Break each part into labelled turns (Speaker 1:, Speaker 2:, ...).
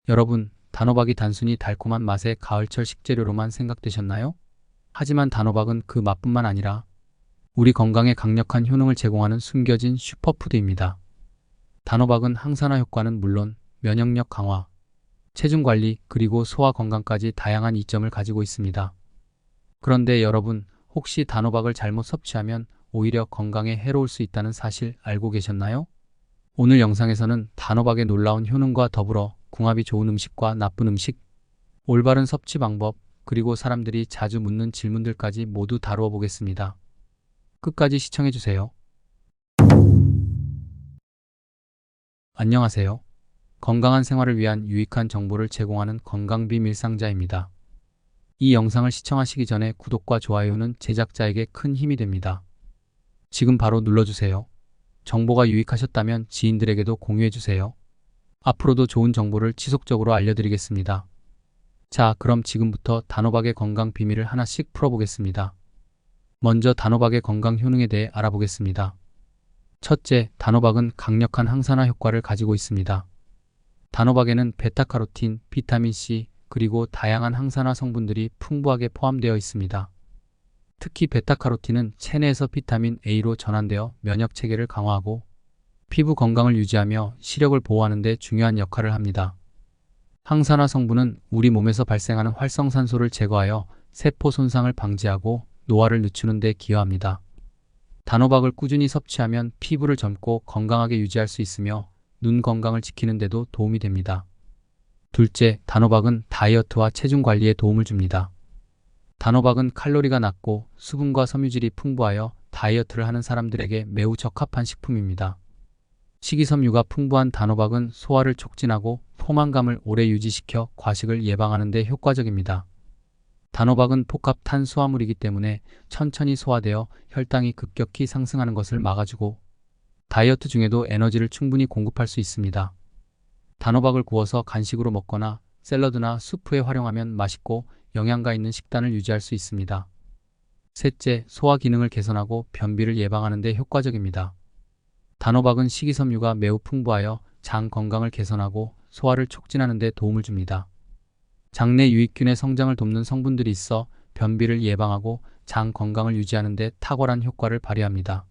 Speaker 1: 여러분, 단호박이 단순히 달콤한 맛의 가을철 식재료로만 생각되셨나요? 하지만 단호박은 그 맛뿐만 아니라 우리 건강에 강력한 효능을 제공하는 숨겨진 슈퍼푸드입니다. 단호박은 항산화 효과는 물론 면역력 강화, 체중 관리, 그리고 소화 건강까지 다양한 이점을 가지고 있습니다. 그런데 여러분, 혹시 단호박을 잘못 섭취하면 오히려 건강에 해로울 수 있다는 사실 알고 계셨나요? 오늘 영상에서는 단호박의 놀라운 효능과 더불어 궁합이 좋은 음식과 나쁜 음식, 올바른 섭취 방법, 그리고 사람들이 자주 묻는 질문들까지 모두 다루어 보겠습니다. 끝까지 시청해주세요. 안녕하세요. 건강한 생활을 위한 유익한 정보를 제공하는 건강비밀상자입니다. 이 영상을 시청하시기 전에 구독과 좋아요는 제작자에게 큰 힘이 됩니다. 지금 바로 눌러주세요. 정보가 유익하셨다면 지인들에게도 공유해주세요. 앞으로도 좋은 정보를 지속적으로 알려드리겠습니다. 자, 그럼 지금부터 단호박의 건강 비밀을 하나씩 풀어보겠습니다. 먼저 단호박의 건강 효능에 대해 알아보겠습니다. 첫째, 단호박은 강력한 항산화 효과를 가지고 있습니다. 단호박에는 베타카로틴, 비타민C, 그리고 다양한 항산화 성분들이 풍부하게 포함되어 있습니다. 특히 베타카로틴은 체내에서 비타민 A로 전환되어 면역 체계를 강화하고 피부 건강을 유지하며 시력을 보호하는 데 중요한 역할을 합니다. 항산화 성분은 우리 몸에서 발생하는 활성산소를 제거하여 세포 손상을 방지하고 노화를 늦추는 데 기여합니다. 단호박을 꾸준히 섭취하면 피부를 젊고 건강하게 유지할 수 있으며 눈 건강을 지키는 데도 도움이 됩니다. 둘째, 단호박은 다이어트와 체중 관리에 도움을 줍니다. 단호박은 칼로리가 낮고 수분과 섬유질이 풍부하여 다이어트를 하는 사람들에게 매우 적합한 식품입니다. 식이섬유가 풍부한 단호박은 소화를 촉진하고 포만감을 오래 유지시켜 과식을 예방하는 데 효과적입니다. 단호박은 복합 탄수화물이기 때문에 천천히 소화되어 혈당이 급격히 상승하는 것을 막아주고 다이어트 중에도 에너지를 충분히 공급할 수 있습니다. 단호박을 구워서 간식으로 먹거나 샐러드나 수프에 활용하면 맛있고 영양가 있는 식단을 유지할 수 있습니다. 셋째, 소화 기능을 개선하고 변비를 예방하는 데 효과적입니다. 단호박은 식이섬유가 매우 풍부하여 장 건강을 개선하고 소화를 촉진하는 데 도움을 줍니다. 장내 유익균의 성장을 돕는 성분들이 있어 변비를 예방하고 장 건강을 유지하는 데 탁월한 효과를 발휘합니다.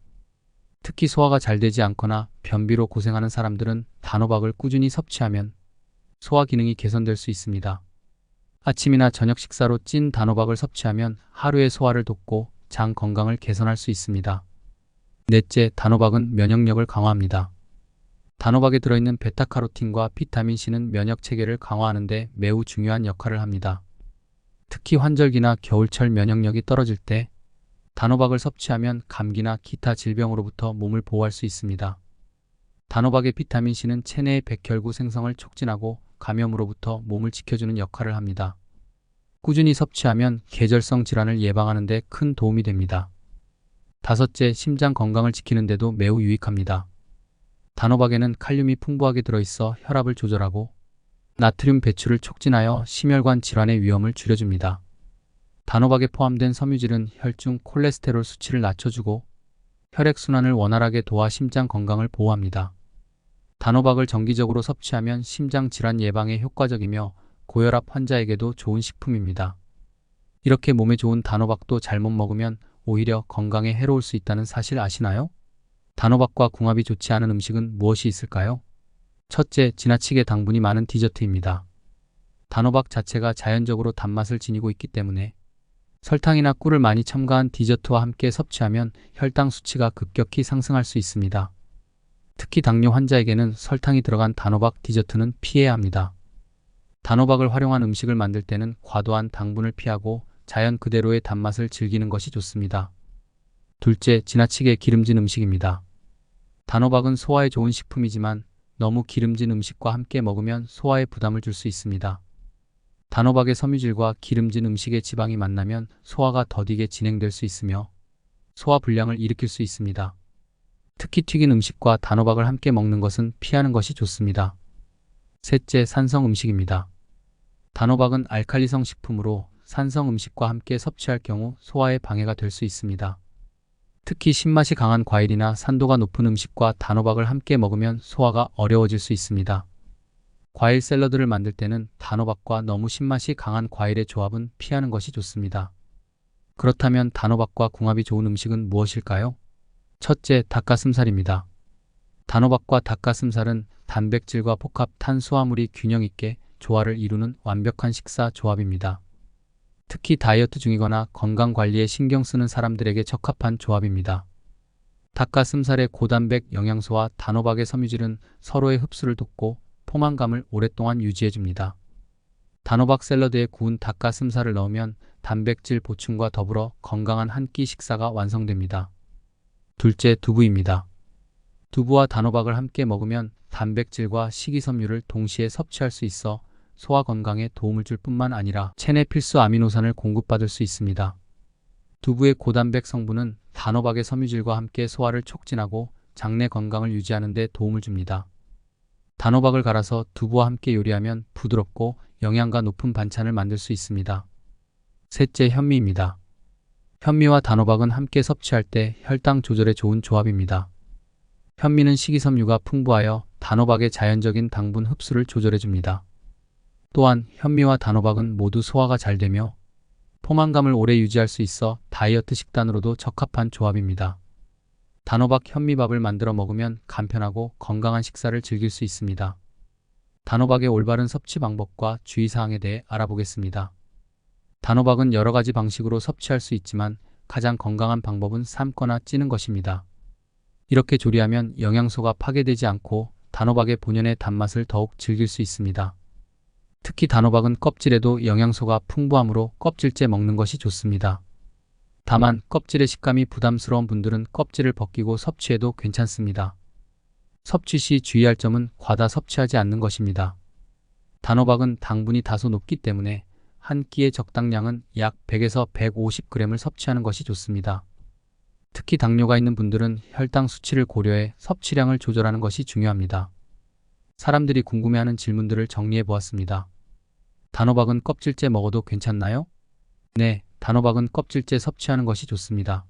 Speaker 1: 특히 소화가 잘 되지 않거나 변비로 고생하는 사람들은 단호박을 꾸준히 섭취하면 소화 기능이 개선될 수 있습니다. 아침이나 저녁 식사로 찐 단호박을 섭취하면 하루의 소화를 돕고 장 건강을 개선할 수 있습니다. 넷째, 단호박은 면역력을 강화합니다. 단호박에 들어있는 베타카로틴과 비타민C는 면역 체계를 강화하는 데 매우 중요한 역할을 합니다. 특히 환절기나 겨울철 면역력이 떨어질 때 단호박을 섭취하면 감기나 기타 질병으로부터 몸을 보호할 수 있습니다. 단호박의 비타민C는 체내의 백혈구 생성을 촉진하고 감염으로부터 몸을 지켜주는 역할을 합니다. 꾸준히 섭취하면 계절성 질환을 예방하는 데 큰 도움이 됩니다. 다섯째, 심장 건강을 지키는 데도 매우 유익합니다. 단호박에는 칼륨이 풍부하게 들어있어 혈압을 조절하고 나트륨 배출을 촉진하여 심혈관 질환의 위험을 줄여줍니다. 단호박에 포함된 섬유질은 혈중 콜레스테롤 수치를 낮춰주고 혈액순환을 원활하게 도와 심장 건강을 보호합니다. 단호박을 정기적으로 섭취하면 심장 질환 예방에 효과적이며 고혈압 환자에게도 좋은 식품입니다. 이렇게 몸에 좋은 단호박도 잘못 먹으면 오히려 건강에 해로울 수 있다는 사실 아시나요? 단호박과 궁합이 좋지 않은 음식은 무엇이 있을까요? 첫째, 지나치게 당분이 많은 디저트입니다. 단호박 자체가 자연적으로 단맛을 지니고 있기 때문에 설탕이나 꿀을 많이 첨가한 디저트와 함께 섭취하면 혈당 수치가 급격히 상승할 수 있습니다. 특히 당뇨 환자에게는 설탕이 들어간 단호박 디저트는 피해야 합니다. 단호박을 활용한 음식을 만들 때는 과도한 당분을 피하고 자연 그대로의 단맛을 즐기는 것이 좋습니다. 둘째, 지나치게 기름진 음식입니다. 단호박은 소화에 좋은 식품이지만 너무 기름진 음식과 함께 먹으면 소화에 부담을 줄 수 있습니다. 단호박의 섬유질과 기름진 음식의 지방이 만나면 소화가 더디게 진행될 수 있으며 소화 불량을 일으킬 수 있습니다. 특히 튀긴 음식과 단호박을 함께 먹는 것은 피하는 것이 좋습니다. 셋째, 산성 음식입니다. 단호박은 알칼리성 식품으로 산성 음식과 함께 섭취할 경우 소화에 방해가 될 수 있습니다. 특히 신맛이 강한 과일이나 산도가 높은 음식과 단호박을 함께 먹으면 소화가 어려워질 수 있습니다. 과일 샐러드를 만들 때는 단호박과 너무 신맛이 강한 과일의 조합은 피하는 것이 좋습니다. 그렇다면 단호박과 궁합이 좋은 음식은 무엇일까요? 첫째, 닭가슴살입니다. 단호박과 닭가슴살은 단백질과 복합 탄수화물이 균형 있게 조화를 이루는 완벽한 식사 조합입니다. 특히 다이어트 중이거나 건강 관리에 신경 쓰는 사람들에게 적합한 조합입니다. 닭가슴살의 고단백 영양소와 단호박의 섬유질은 서로의 흡수를 돕고 포만감을 오랫동안 유지해줍니다. 단호박 샐러드에 구운 닭가슴살을 넣으면 단백질 보충과 더불어 건강한 한 끼 식사가 완성됩니다. 둘째, 두부입니다. 두부와 단호박을 함께 먹으면 단백질과 식이섬유를 동시에 섭취할 수 있어 소화 건강에 도움을 줄 뿐만 아니라 체내 필수 아미노산을 공급받을 수 있습니다. 두부의 고단백 성분은 단호박의 섬유질과 함께 소화를 촉진하고 장내 건강을 유지하는 데 도움을 줍니다. 단호박을 갈아서 두부와 함께 요리하면 부드럽고 영양가 높은 반찬을 만들 수 있습니다. 셋째, 현미입니다. 현미와 단호박은 함께 섭취할 때 혈당 조절에 좋은 조합입니다. 현미는 식이섬유가 풍부하여 단호박의 자연적인 당분 흡수를 조절해줍니다. 또한 현미와 단호박은 모두 소화가 잘 되며 포만감을 오래 유지할 수 있어 다이어트 식단으로도 적합한 조합입니다. 단호박 현미밥을 만들어 먹으면 간편하고 건강한 식사를 즐길 수 있습니다. 단호박의 올바른 섭취 방법과 주의사항에 대해 알아보겠습니다. 단호박은 여러 가지 방식으로 섭취할 수 있지만 가장 건강한 방법은 삶거나 찌는 것입니다. 이렇게 조리하면 영양소가 파괴되지 않고 단호박의 본연의 단맛을 더욱 즐길 수 있습니다. 특히 단호박은 껍질에도 영양소가 풍부하므로 껍질째 먹는 것이 좋습니다. 다만 껍질의 식감이 부담스러운 분들은 껍질을 벗기고 섭취해도 괜찮습니다. 섭취 시 주의할 점은 과다 섭취하지 않는 것입니다. 단호박은 당분이 다소 높기 때문에 한 끼의 적당량은 약 100에서 150g을 섭취하는 것이 좋습니다. 특히 당뇨가 있는 분들은 혈당 수치를 고려해 섭취량을 조절하는 것이 중요합니다. 사람들이 궁금해하는 질문들을 정리해 보았습니다. 단호박은 껍질째 먹어도 괜찮나요? 네, 단호박은 껍질째 섭취하는 것이 좋습니다.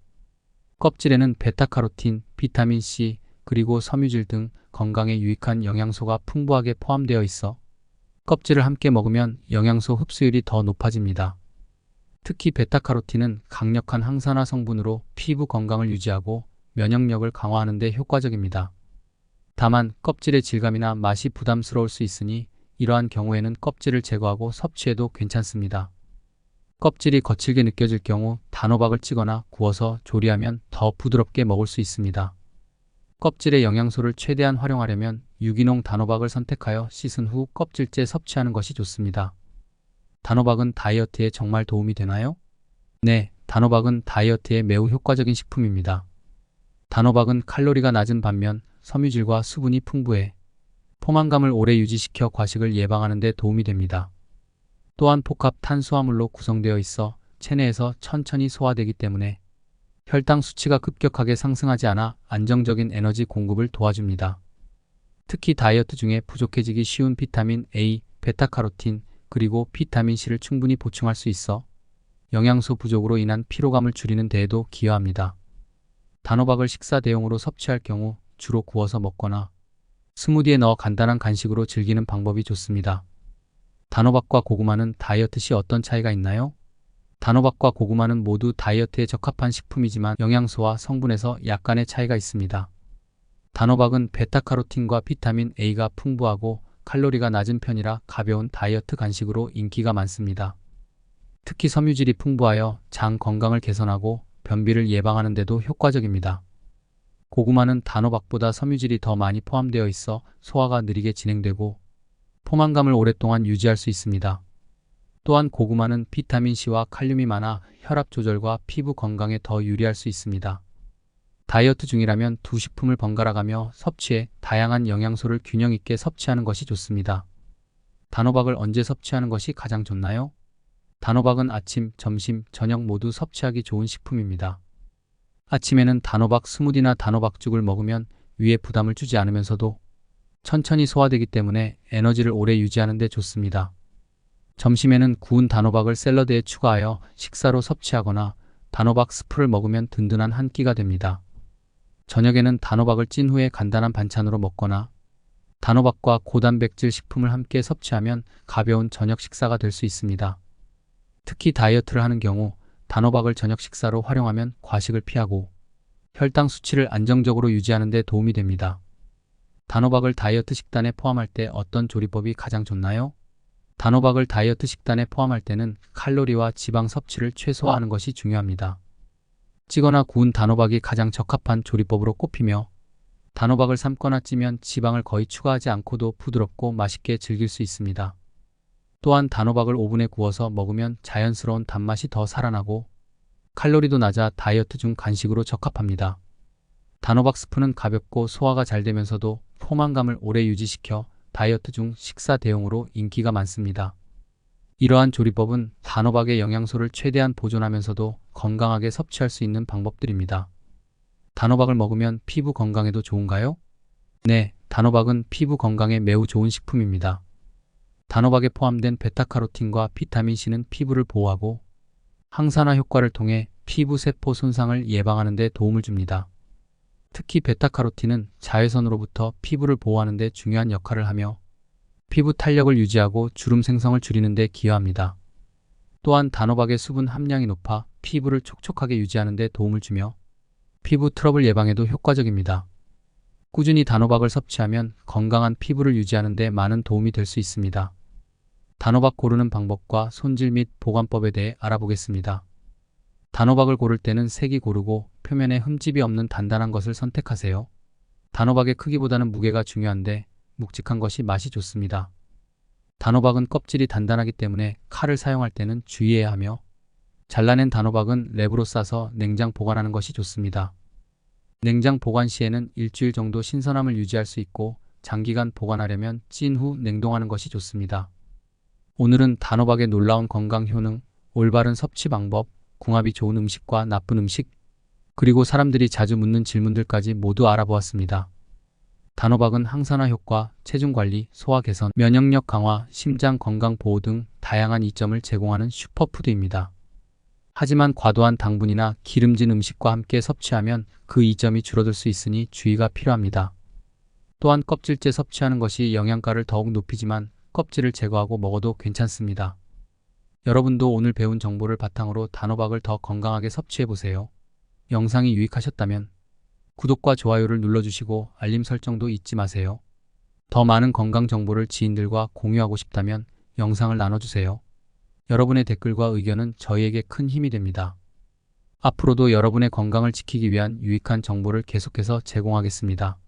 Speaker 1: 껍질에는 베타카로틴, 비타민 C, 그리고 섬유질 등 건강에 유익한 영양소가 풍부하게 포함되어 있어 껍질을 함께 먹으면 영양소 흡수율이 더 높아집니다. 특히 베타카로틴은 강력한 항산화 성분으로 피부 건강을 유지하고 면역력을 강화하는 데 효과적입니다. 다만 껍질의 질감이나 맛이 부담스러울 수 있으니 이러한 경우에는 껍질을 제거하고 섭취해도 괜찮습니다. 껍질이 거칠게 느껴질 경우 단호박을 찌거나 구워서 조리하면 더 부드럽게 먹을 수 있습니다. 껍질의 영양소를 최대한 활용하려면 유기농 단호박을 선택하여 씻은 후 껍질째 섭취하는 것이 좋습니다. 단호박은 다이어트에 정말 도움이 되나요? 네, 단호박은 다이어트에 매우 효과적인 식품입니다. 단호박은 칼로리가 낮은 반면 섬유질과 수분이 풍부해 포만감을 오래 유지시켜 과식을 예방하는 데 도움이 됩니다. 또한 복합 탄수화물로 구성되어 있어 체내에서 천천히 소화되기 때문에 혈당 수치가 급격하게 상승하지 않아 안정적인 에너지 공급을 도와줍니다. 특히 다이어트 중에 부족해지기 쉬운 비타민 A, 베타카로틴, 그리고 비타민 C를 충분히 보충할 수 있어 영양소 부족으로 인한 피로감을 줄이는 데에도 기여합니다. 단호박을 식사 대용으로 섭취할 경우 주로 구워서 먹거나 스무디에 넣어 간단한 간식으로 즐기는 방법이 좋습니다. 단호박과 고구마는 다이어트 시 어떤 차이가 있나요? 단호박과 고구마는 모두 다이어트에 적합한 식품이지만 영양소와 성분에서 약간의 차이가 있습니다. 단호박은 베타카로틴과 비타민 A가 풍부하고 칼로리가 낮은 편이라 가벼운 다이어트 간식으로 인기가 많습니다. 특히 섬유질이 풍부하여 장 건강을 개선하고 변비를 예방하는 데도 효과적입니다. 고구마는 단호박보다 섬유질이 더 많이 포함되어 있어 소화가 느리게 진행되고 포만감을 오랫동안 유지할 수 있습니다. 또한 고구마는 비타민C와 칼륨이 많아 혈압 조절과 피부 건강에 더 유리할 수 있습니다. 다이어트 중이라면 두 식품을 번갈아 가며 섭취해 다양한 영양소를 균형 있게 섭취하는 것이 좋습니다. 단호박을 언제 섭취하는 것이 가장 좋나요? 단호박은 아침, 점심, 저녁 모두 섭취하기 좋은 식품입니다. 아침에는 단호박 스무디나 단호박죽을 먹으면 위에 부담을 주지 않으면서도 천천히 소화되기 때문에 에너지를 오래 유지하는 데 좋습니다. 점심에는 구운 단호박을 샐러드에 추가하여 식사로 섭취하거나 단호박 스프를 먹으면 든든한 한 끼가 됩니다. 저녁에는 단호박을 찐 후에 간단한 반찬으로 먹거나 단호박과 고단백질 식품을 함께 섭취하면 가벼운 저녁 식사가 될 수 있습니다. 특히 다이어트를 하는 경우 단호박을 저녁 식사로 활용하면 과식을 피하고 혈당 수치를 안정적으로 유지하는 데 도움이 됩니다. 단호박을 다이어트 식단에 포함할 때 어떤 조리법이 가장 좋나요? 단호박을 다이어트 식단에 포함할 때는 칼로리와 지방 섭취를 최소화하는 것이 중요합니다. 찌거나 구운 단호박이 가장 적합한 조리법으로 꼽히며, 단호박을 삶거나 찌면 지방을 거의 추가하지 않고도 부드럽고 맛있게 즐길 수 있습니다. 또한 단호박을 오븐에 구워서 먹으면 자연스러운 단맛이 더 살아나고 칼로리도 낮아 다이어트 중 간식으로 적합합니다. 단호박 스프는 가볍고 소화가 잘 되면서도 포만감을 오래 유지시켜 다이어트 중 식사 대용으로 인기가 많습니다. 이러한 조리법은 단호박의 영양소를 최대한 보존하면서도 건강하게 섭취할 수 있는 방법들입니다. 단호박을 먹으면 피부 건강에도 좋은가요? 네, 단호박은 피부 건강에 매우 좋은 식품입니다. 단호박에 포함된 베타카로틴과 비타민C는 피부를 보호하고 항산화 효과를 통해 피부 세포 손상을 예방하는 데 도움을 줍니다. 특히 베타카로틴은 자외선으로부터 피부를 보호하는 데 중요한 역할을 하며 피부 탄력을 유지하고 주름 생성을 줄이는 데 기여합니다. 또한 단호박의 수분 함량이 높아 피부를 촉촉하게 유지하는 데 도움을 주며 피부 트러블 예방에도 효과적입니다. 꾸준히 단호박을 섭취하면 건강한 피부를 유지하는 데 많은 도움이 될 수 있습니다. 단호박 고르는 방법과 손질 및 보관법에 대해 알아보겠습니다. 단호박을 고를 때는 색이 고르고 표면에 흠집이 없는 단단한 것을 선택하세요. 단호박의 크기보다는 무게가 중요한데 묵직한 것이 맛이 좋습니다. 단호박은 껍질이 단단하기 때문에 칼을 사용할 때는 주의해야 하며, 잘라낸 단호박은 랩으로 싸서 냉장 보관하는 것이 좋습니다. 냉장 보관 시에는 일주일 정도 신선함을 유지할 수 있고, 장기간 보관하려면 찐 후 냉동하는 것이 좋습니다. 오늘은 단호박의 놀라운 건강 효능, 올바른 섭취 방법, 궁합이 좋은 음식과 나쁜 음식, 그리고 사람들이 자주 묻는 질문들까지 모두 알아보았습니다. 단호박은 항산화 효과, 체중 관리, 소화 개선, 면역력 강화, 심장 건강 보호 등 다양한 이점을 제공하는 슈퍼푸드입니다. 하지만 과도한 당분이나 기름진 음식과 함께 섭취하면 그 이점이 줄어들 수 있으니 주의가 필요합니다. 또한 껍질째 섭취하는 것이 영양가를 더욱 높이지만 껍질을 제거하고 먹어도 괜찮습니다. 여러분도 오늘 배운 정보를 바탕으로 단호박을 더 건강하게 섭취해보세요. 영상이 유익하셨다면 구독과 좋아요를 눌러주시고 알림 설정도 잊지 마세요. 더 많은 건강 정보를 지인들과 공유하고 싶다면 영상을 나눠주세요. 여러분의 댓글과 의견은 저희에게 큰 힘이 됩니다. 앞으로도 여러분의 건강을 지키기 위한 유익한 정보를 계속해서 제공하겠습니다.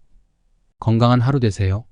Speaker 1: 건강한 하루 되세요.